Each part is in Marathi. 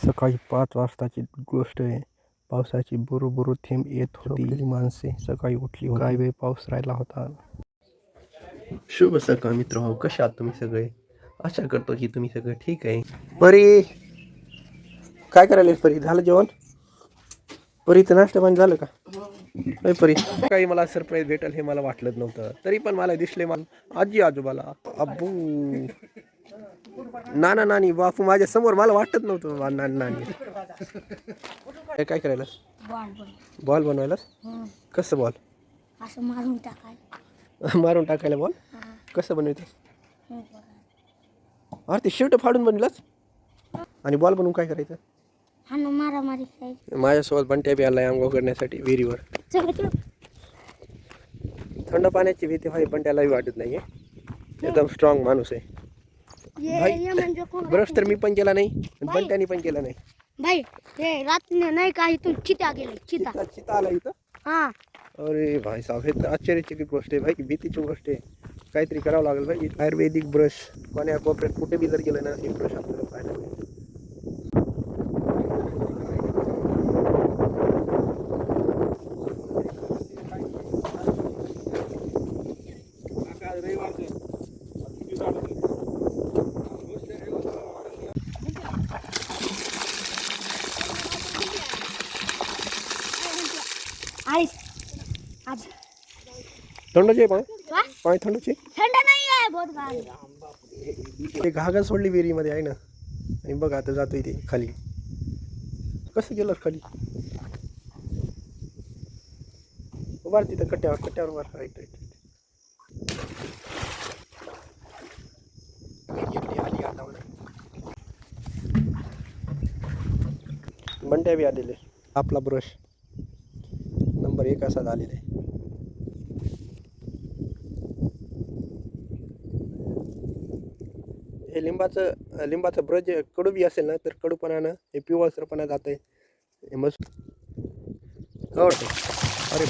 सकाळी 5 वाजताची गोष्ट आहे. पावसाची बुरुबुरु थेंब येत होती. माणसे सकाळी उठली होती. काही वेळ पाऊस राहिला होता. शुभ सकाळ मित्र, कशा आहात तुम्ही सगळे? आशा करतो की तुम्ही सगळे ठीक आहे. परी काय करायला? परी झालं जेवण? परीचं नाश्ता पाणी झालं का? परी काही मला सरप्राईज भेटेल हे मला वाटलंच नव्हतं. तरी पण मला दिसले मला आजी आजोबाला अब्बू नाना नानी बापू माझ्या समोर. मला वाटत नव्हतं नानी नानी. काय करायला? बॉल बनवायला? कसं बॉल? असं मारून टाकायला. मारून टाकायला बॉल? कसं बनवायचं? अरे ते शर्ट फाडून बनलाच आणि बॉल बनवून काय करायचं? मारामारी करायची. माझ्यासोबत बंट्या बी आलाय आंघोळ करण्यासाठी विहिरीवर. थंड पाण्याची भीती भाई बंट्यालाही वाटत नाहीये. एकदम स्ट्रॉंग माणूस आहे भाई. ब्रश तर मी पण केला नाही, बंट्यानी पण केला नाही भाई. ते रात्री नाही का इथून चिता गेले. चिता आला इथं. हा अरे भाई साहेब, हे तर आश्चर्याची गोष्ट आहे भाई, भीतीची गोष्ट आहे. काहीतरी करावं लागेल भाई. आयुर्वेदिक ब्रश कोण्या कोपऱ्यात कुठे बी जर गेलं ना, हे ब्रश आपल्याला पाहायला मिळेल. थंडचे पाय पाय थंडचे. थंड नाही आहे, बहुत गार. ते घागर सोडली विहिरीमध्ये आहे ना, आणि बघ आता जातोय ते खाली. कसं गेलं खाली? उभार तिथं कट्ट्यावर उभार. Right right. बंट्या बी आलेले. आपला ब्रश नंबर 1 असा झालेला आहे. हे लिंबाचं ब्रश कडू बी असेल ना, तर कडूपणानं हे पिवळसरपणा जात आहे मस्त आवडते. अरे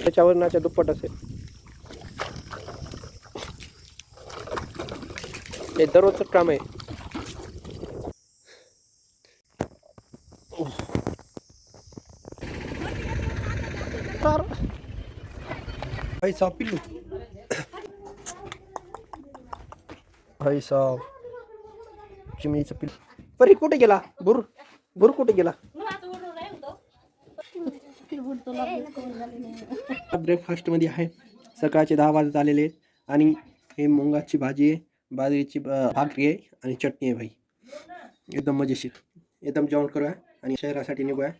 त्याच्या वजनाच्या दुप्पट असेल. हे दररोजचं काम आहे. भाई साहब पिल्लू, भाई साहब चिमणीचं पिल्लू. परी कुठे गेला? बुर कुठे गेला? ब्रेकफास्ट मध्ये आहे. सकाळचे 10 वाजत आलेले आहेत आणि हे मुंगाची भाजी आहे, बाजरीची भाकरी आहे आणि चटणी आहे भाई. एकदम मजेशीर. एकदम जेवण करूया आणि शहरासाठी निघूया,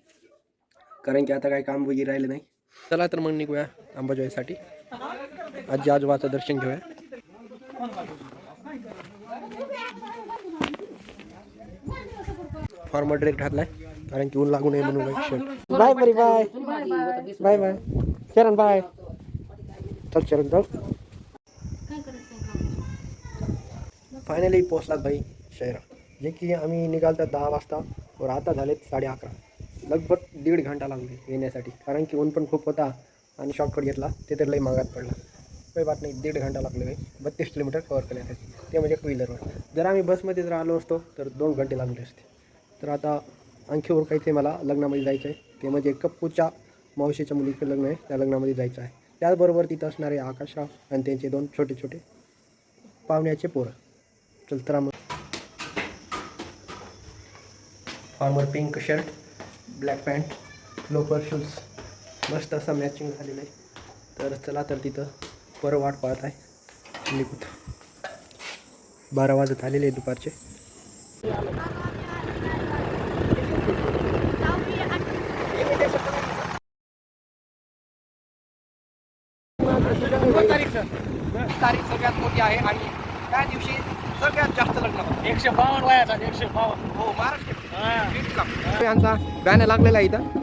कारण की आता काही काम वगैरे राहिलं नाही. चला तर मग निघूया अंबाजोगाईसाठी. आजी आजोबाचं दर्शन घेऊया. फॉर्मल ड्रेस घातलाय कारण की ऊन लागू नये म्हणून. बाय परी, बाय बाय बाय चरण, बाय. चल चरण जाऊ. फायनली पोहोचलात भाई शहरात, जे की आम्ही निघालतात 10 वाजता व आता झालेत 11:30. लगभग 1.5 घंटा लागले येण्यासाठी, कारण की ऊन पण खूप होता आणि शॉर्टकट घेतला ते तर लई मागात पडला. काही बात नाही, 1.5 घंटा लागले भाई 32 किलोमीटर कवर करण्यासाठी, ते म्हणजे 2 व्हीलरवर. जर आम्ही बसमध्ये जर आलो असतो तर 2 घंटे लागले असते. तर आता आणखी ओळखायचं आहे मला, लग्नामध्ये जायचं आहे. ते म्हणजे कप्पूच्या मावशीच्या मुलीचं लग्न आहे, त्या लग्नामध्ये जायचं आहे. त्याचबरोबर तिथं असणारे आकाशराव आणि त्यांचे 2 छोटे छोटे पाहुण्याचे पोरं. चल तर मग. Formal pink shirt, black pant, loafer shoes, मस्त असं मॅचिंग झालेलं आहे. तर चला तर तिथं बरं वाट पाहत आहे. निघूत. 12 वाजत आलेले आहे दुपारचे. तारीख सगळ्यात मोठी आहे आणि त्या दिवशी सगळ्यात जास्त लग्न होतं. 152 वयाचा 152. हो, महाराष्ट्र यांचा बॅनर लागलेला आहे इथं.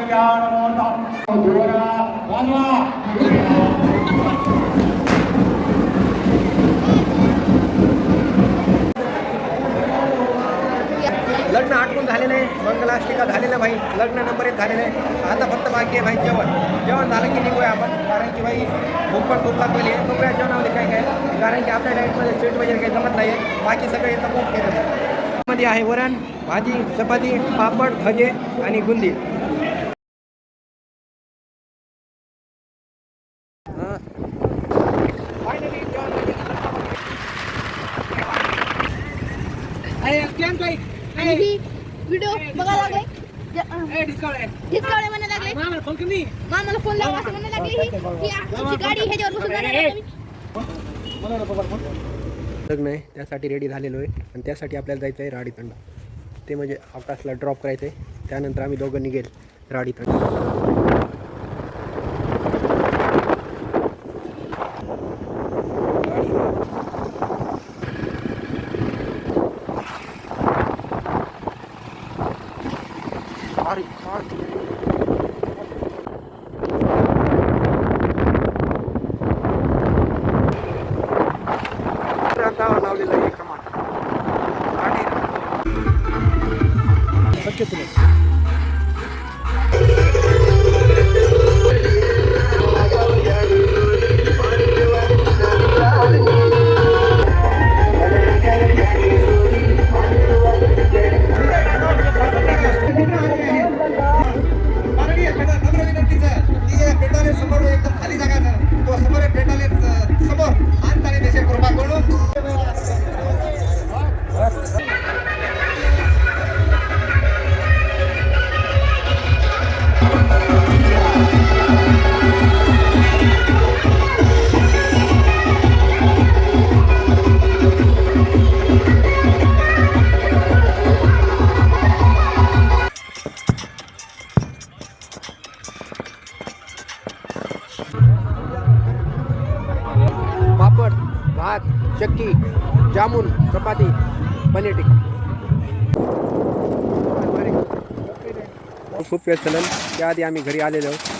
लग्न आटपून झालेलं आहे, मंगलाष्टिका झालेलं भाई, लग्न नंबर 1 झालेलं आहे. आता फक्त बाकी आहे भाई जेवण झालं की निघूया आपण, कारण की भाई भूक पण खूप लागलेली आहे. बघूया जेवणामध्ये काय काय, कारण की आपल्या डाएटमध्ये स्वीट वगैरे काही जमत नाही आहे. बाकी सगळं येतं खूप केलं. मध्ये आहे वरण, भाजी, चपाती, पापड, भजे आणि बुंदी. आणि ही व्हिडिओ बघायला लागले डिस्काउंट म्हणायला लागले मामाला फोन लावा असं म्हणायला लागले की आमची गाडी ह्याच्यावर बसून जाणार आहे आम्ही. लग्न आहे त्यासाठी रेडी झालेलो आहे आणि त्यासाठी आपल्याला जायचं आहे राडीतंडा. ते म्हणजे आकाशला ड्रॉप करायचं आहे, त्यानंतर आम्ही दोघं निघेल राडीतंडा. लावलेलं आहे कमाल शक्यच नाही. समोर एकदम खाली जागा तो समोर पेटाले समोर आणि देशे कृपा करून पापड, भात, चक्की, जामुन, चपाती, पनीर टिक्का. खूप वेळ चलन त्याआधी आम्ही घरी आलेलो आहोत.